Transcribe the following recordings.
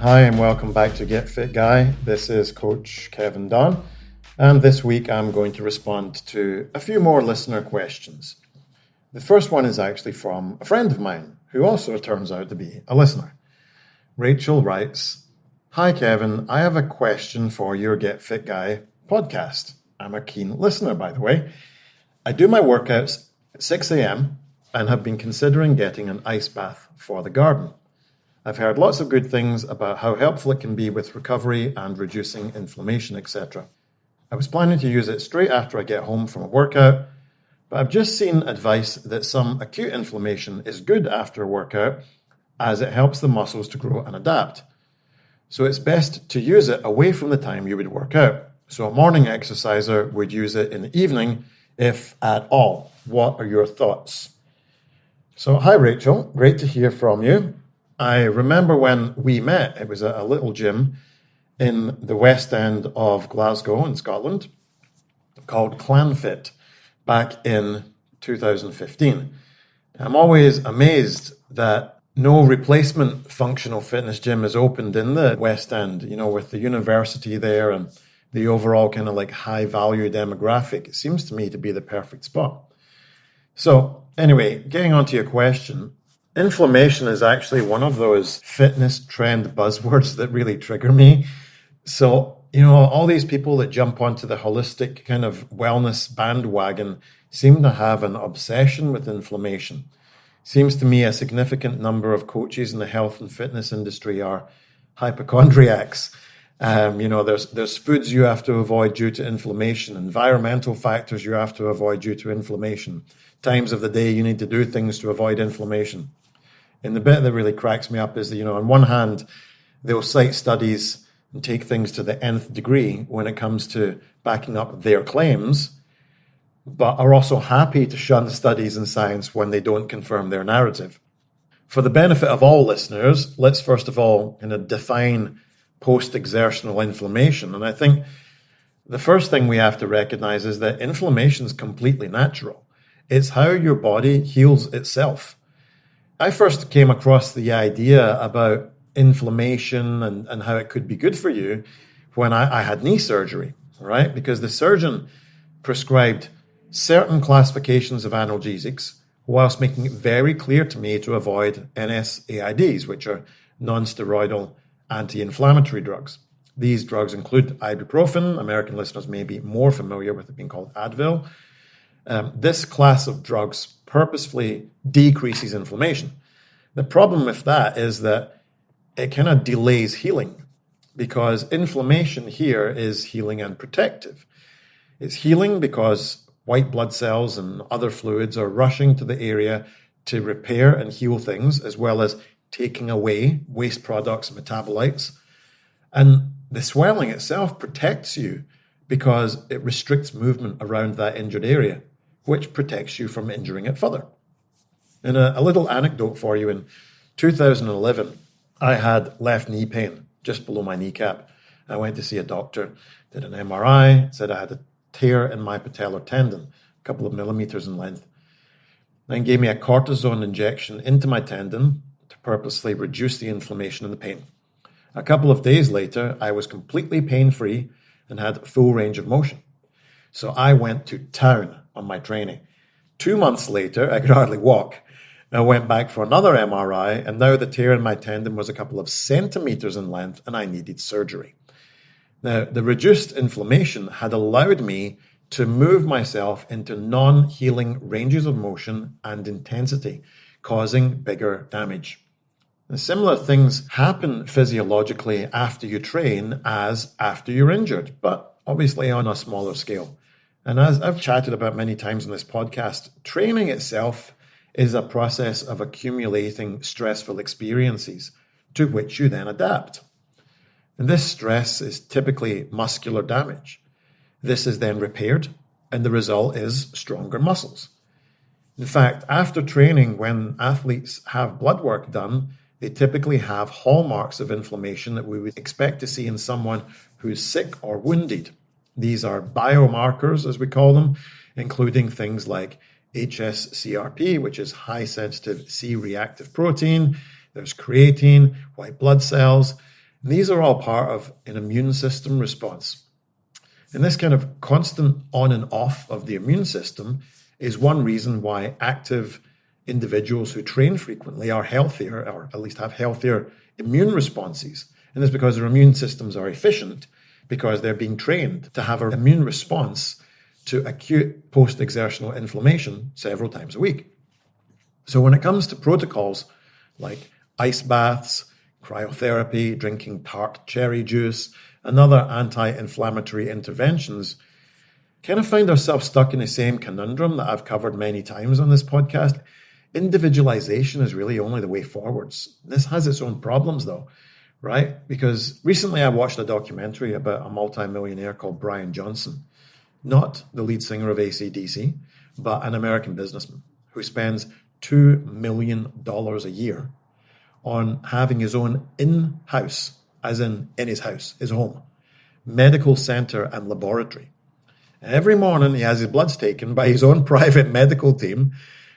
Hi and welcome back to Get Fit Guy. This is Coach Kevin Dunn, and this week I'm going to respond to a few more listener questions. The first one is actually from a friend of mine who also turns out to be a listener. Rachel writes, "Hi Kevin, I have a question for your Get Fit Guy podcast. I'm a keen listener, by the way. I do my workouts at 6 a.m. and have been considering getting an ice bath for the garden. I've heard lots of good things about how helpful it can be with recovery and reducing inflammation, etc. I was planning to use it straight after I get home from a workout, but I've just seen advice that some acute inflammation is good after a workout as it helps the muscles to grow and adapt. So it's best to use it away from the time you would work out. So a morning exerciser would use it in the evening, if at all. What are your thoughts?" So hi Rachel, great to hear from you. I remember when we met, it was at a little gym in the West End of Glasgow in Scotland called ClanFit back in 2015. I'm always amazed that no replacement functional fitness gym is opened in the West End, with the university there and the overall kind of like high value demographic. It seems to me to be the perfect spot. So anyway, getting on to your question, inflammation is actually one of those fitness trend buzzwords that really trigger me. So, all these people that jump onto the holistic kind of wellness bandwagon seem to have an obsession with inflammation. Seems to me a significant number of coaches in the health and fitness industry are hypochondriacs. There's foods you have to avoid due to inflammation, environmental factors you have to avoid due to inflammation, times of the day you need to do things to avoid inflammation. And the bit that really cracks me up is that, on one hand, they'll cite studies and take things to the nth degree when it comes to backing up their claims, but are also happy to shun studies and science when they don't confirm their narrative. For the benefit of all listeners, let's first of all define post-exertional inflammation. And I think the first thing we have to recognize is that inflammation is completely natural. It's how your body heals itself. I first came across the idea about inflammation and how it could be good for you when I had knee surgery, right? Because the surgeon prescribed certain classifications of analgesics whilst making it very clear to me to avoid NSAIDs, which are non-steroidal anti-inflammatory drugs. These drugs include ibuprofen. American listeners may be more familiar with it being called Advil. This class of drugs purposefully decreases inflammation. The problem with that is that it kind of delays healing, because inflammation here is healing and protective. It's healing because white blood cells and other fluids are rushing to the area to repair and heal things, as well as taking away waste products and metabolites. And the swelling itself protects you because it restricts movement around that injured area, which protects you from injuring it further. And a little anecdote for you. In 2011, I had left knee pain just below my kneecap. I went to see a doctor, did an MRI, said I had a tear in my patellar tendon, a couple of millimeters in length. Then gave me a cortisone injection into my tendon to purposely reduce the inflammation and the pain. A couple of days later, I was completely pain-free and had full range of motion. So I went to town on my training. 2 months later, I could hardly walk. I went back for another MRI, and now the tear in my tendon was a couple of centimeters in length, and I needed surgery. Now, the reduced inflammation had allowed me to move myself into non-healing ranges of motion and intensity, causing bigger damage. And similar things happen physiologically after you train as after you're injured, but obviously on a smaller scale. And as I've chatted about many times in this podcast, training itself is a process of accumulating stressful experiences to which you then adapt. And this stress is typically muscular damage. This is then repaired, and the result is stronger muscles. In fact, after training, when athletes have blood work done, they typically have hallmarks of inflammation that we would expect to see in someone who's sick or wounded. These are biomarkers, as we call them, including things like HSCRP, which is high-sensitive C-reactive protein. There's creatine, white blood cells. And these are all part of an immune system response. And this kind of constant on and off of the immune system is one reason why active individuals who train frequently are healthier, or at least have healthier immune responses. And it's because their immune systems are efficient, because they're being trained to have an immune response to acute post-exertional inflammation several times a week. So when it comes to protocols like ice baths, cryotherapy, drinking tart cherry juice, and other anti-inflammatory interventions, kind of find ourselves stuck in the same conundrum that I've covered many times on this podcast. Individualization is really only the way forwards. This has its own problems though, right? Because recently I watched a documentary about a multimillionaire called Brian Johnson, not the lead singer of AC/DC, but an American businessman who spends $2 million a year on having his own in-house, as in his house, his home, medical center and laboratory. Every morning he has his bloods taken by his own private medical team,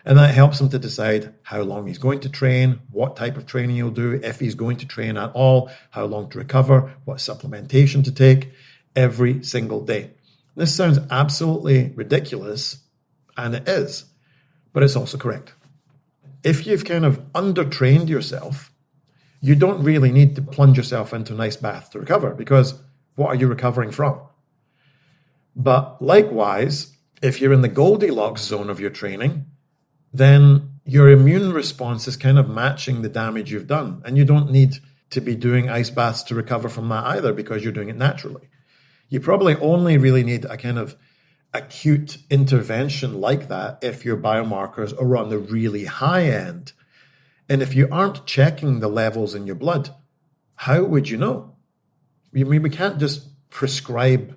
and that helps him to decide how long he's going to train, what type of training he'll do, if he's going to train at all, how long to recover, what supplementation to take every single day. This sounds absolutely ridiculous, and it is, but it's also correct. If you've kind of undertrained yourself, you don't really need to plunge yourself into an ice bath to recover, because what are you recovering from? But likewise, if you're in the Goldilocks zone of your training, then your immune response is kind of matching the damage you've done. And you don't need to be doing ice baths to recover from that either, because you're doing it naturally. You probably only really need a kind of acute intervention like that if your biomarkers are on the really high end. And if you aren't checking the levels in your blood, how would you know? I mean, we can't just prescribe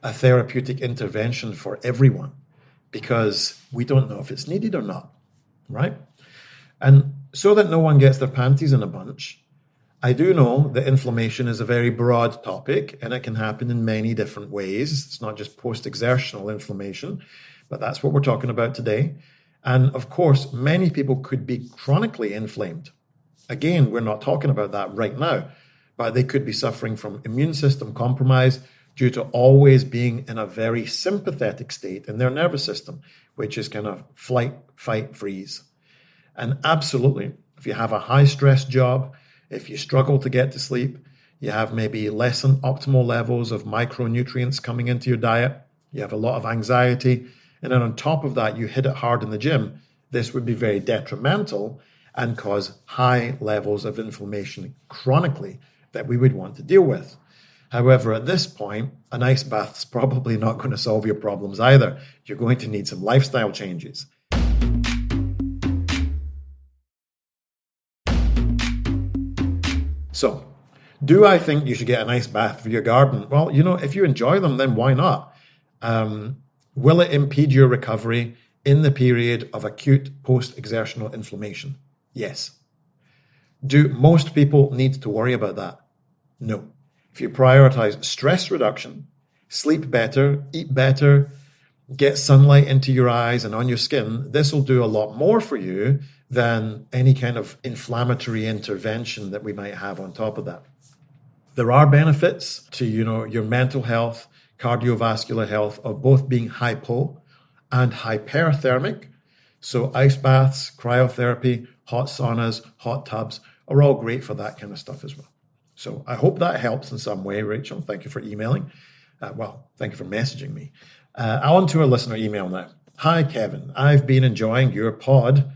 a therapeutic intervention for everyone because we don't know if it's needed or not, right? And so that no one gets their panties in a bunch, I do know that inflammation is a very broad topic and it can happen in many different ways. It's not just post-exertional inflammation, but that's what we're talking about today. And of course, many people could be chronically inflamed. Again, we're not talking about that right now, but they could be suffering from immune system compromise due to always being in a very sympathetic state in their nervous system, which is kind of flight, fight, freeze. And absolutely, if you have a high stress job, if you struggle to get to sleep, you have maybe less than optimal levels of micronutrients coming into your diet, you have a lot of anxiety, and then on top of that, you hit it hard in the gym, this would be very detrimental and cause high levels of inflammation chronically that we would want to deal with. However, at this point, an ice bath is probably not going to solve your problems either. You're going to need some lifestyle changes. So, do I think you should get an ice bath for your garden? Well, if you enjoy them, then why not? Will it impede your recovery in the period of acute post-exertional inflammation? Yes. Do most people need to worry about that? No. If you prioritize stress reduction, sleep better, eat better, get sunlight into your eyes and on your skin, this will do a lot more for you than any kind of inflammatory intervention that we might have on top of that. There are benefits to, your mental health, cardiovascular health of both being hypo and hyperthermic. So ice baths, cryotherapy, hot saunas, hot tubs are all great for that kind of stuff as well. So I hope that helps in some way, Rachel. Thank you for emailing. Thank you for messaging me. On to a listener email now. Hi, Kevin. I've been enjoying your pod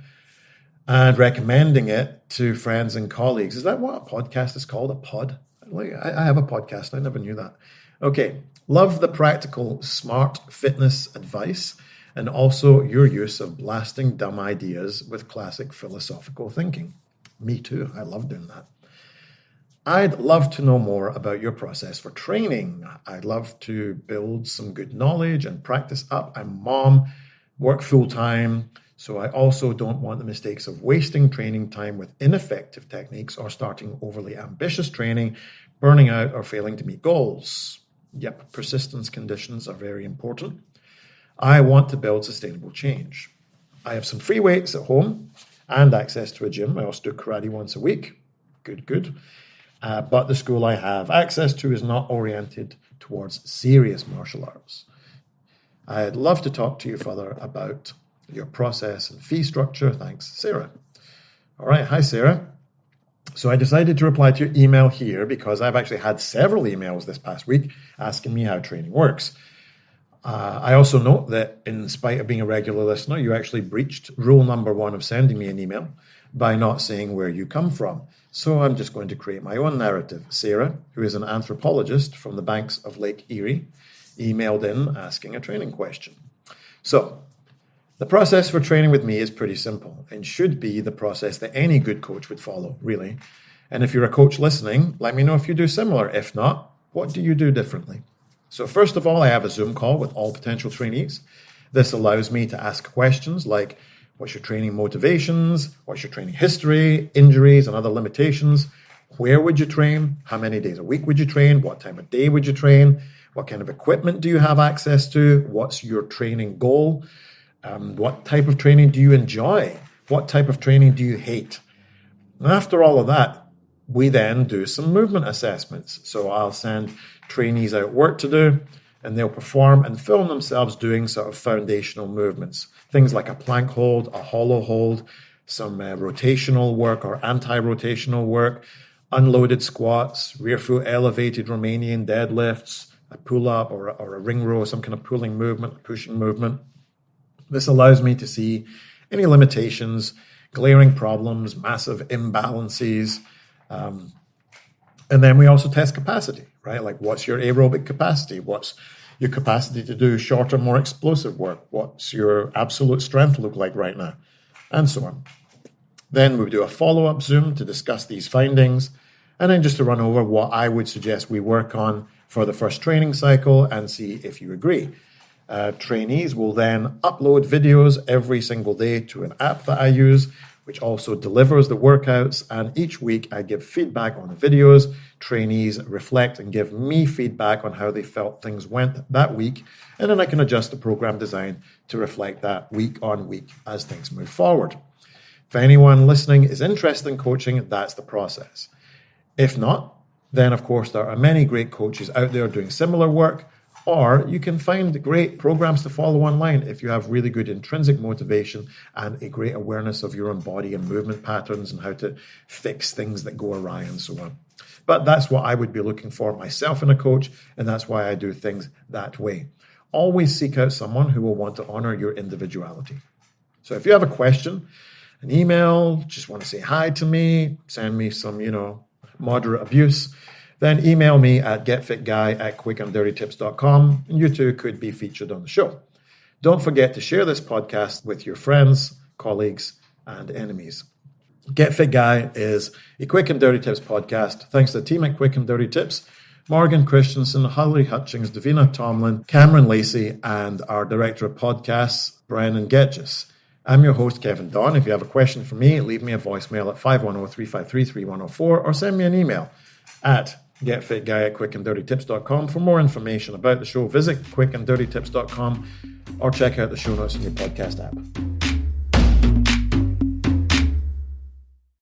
and recommending it to friends and colleagues. Is that what a podcast is called? A pod? I have a podcast. I never knew that. Okay. Love the practical, smart fitness advice and also your use of blasting dumb ideas with classic philosophical thinking. Me too. I love doing that. I'd love to know more about your process for training. I'd love to build some good knowledge and practice up. I'm a mom, work full-time, so I also don't want the mistakes of wasting training time with ineffective techniques or starting overly ambitious training, burning out, or failing to meet goals. Yep, persistence conditions are very important. I want to build sustainable change. I have some free weights at home and access to a gym. I also do karate once a week. Good. but the school I have access to is not oriented towards serious martial arts. I'd love to talk to you further about your process and fee structure. Thanks, Sarah. All right. Hi, Sarah. So I decided to reply to your email here because I've actually had several emails this past week asking me how training works. I also note that in spite of being a regular listener, you actually breached rule number 1 of sending me an email by not saying where you come from. So I'm just going to create my own narrative. Sarah, who is an anthropologist from the banks of Lake Erie, emailed in asking a training question. So the process for training with me is pretty simple and should be the process that any good coach would follow, really. And if you're a coach listening, let me know if you do similar. If not, what do you do differently? So first of all, I have a Zoom call with all potential trainees. This allows me to ask questions like, what's your training motivations? What's your training history, injuries, and other limitations? Where would you train? How many days a week would you train? What time of day would you train? What kind of equipment do you have access to? What's your training goal? What type of training do you enjoy? What type of training do you hate? After all of that, we then do some movement assessments. So I'll send trainees out work to do, and they'll perform and film themselves doing sort of foundational movements. Things like a plank hold, a hollow hold, some rotational work or anti-rotational work, unloaded squats, rear foot elevated Romanian deadlifts, a pull-up or a ring row, some kind of pulling movement, a pushing movement. This allows me to see any limitations, glaring problems, massive imbalances. And then we also test capacity, right? Like, what's your aerobic capacity? What's your capacity to do shorter, more explosive work? What's your absolute strength look like right now? And so on. Then we do a follow-up Zoom to discuss these findings, and then just to run over what I would suggest we work on for the first training cycle and see if you agree. Trainees will then upload videos every single day to an app that I use, which also delivers the workouts. And each week I give feedback on the videos. Trainees reflect and give me feedback on how they felt things went that week. And then I can adjust the program design to reflect that week on week as things move forward. If anyone listening is interested in coaching, that's the process. If not, then of course there are many great coaches out there doing similar work. Or you can find great programs to follow online if you have really good intrinsic motivation and a great awareness of your own body and movement patterns and how to fix things that go awry and so on. But that's what I would be looking for myself in a coach, and that's why I do things that way. Always seek out someone who will want to honor your individuality. So if you have a question, an email, just want to say hi to me, send me some, moderate abuse, then email me at getfitguy@quickanddirtytips.com, and you too could be featured on the show. Don't forget to share this podcast with your friends, colleagues, and enemies. Get Fit Guy is a Quick and Dirty Tips podcast. Thanks to the team at Quick and Dirty Tips, Morgan Christensen, Holly Hutchings, Davina Tomlin, Cameron Lacey, and our director of podcasts, Brennan Getges. I'm your host, Kevin Don. If you have a question for me, leave me a voicemail at 510-353-3104 or send me an email at getfitguy@quickanddirtytips.com. For more information about the show, visit quickanddirtytips.com or check out the show notes in your podcast app.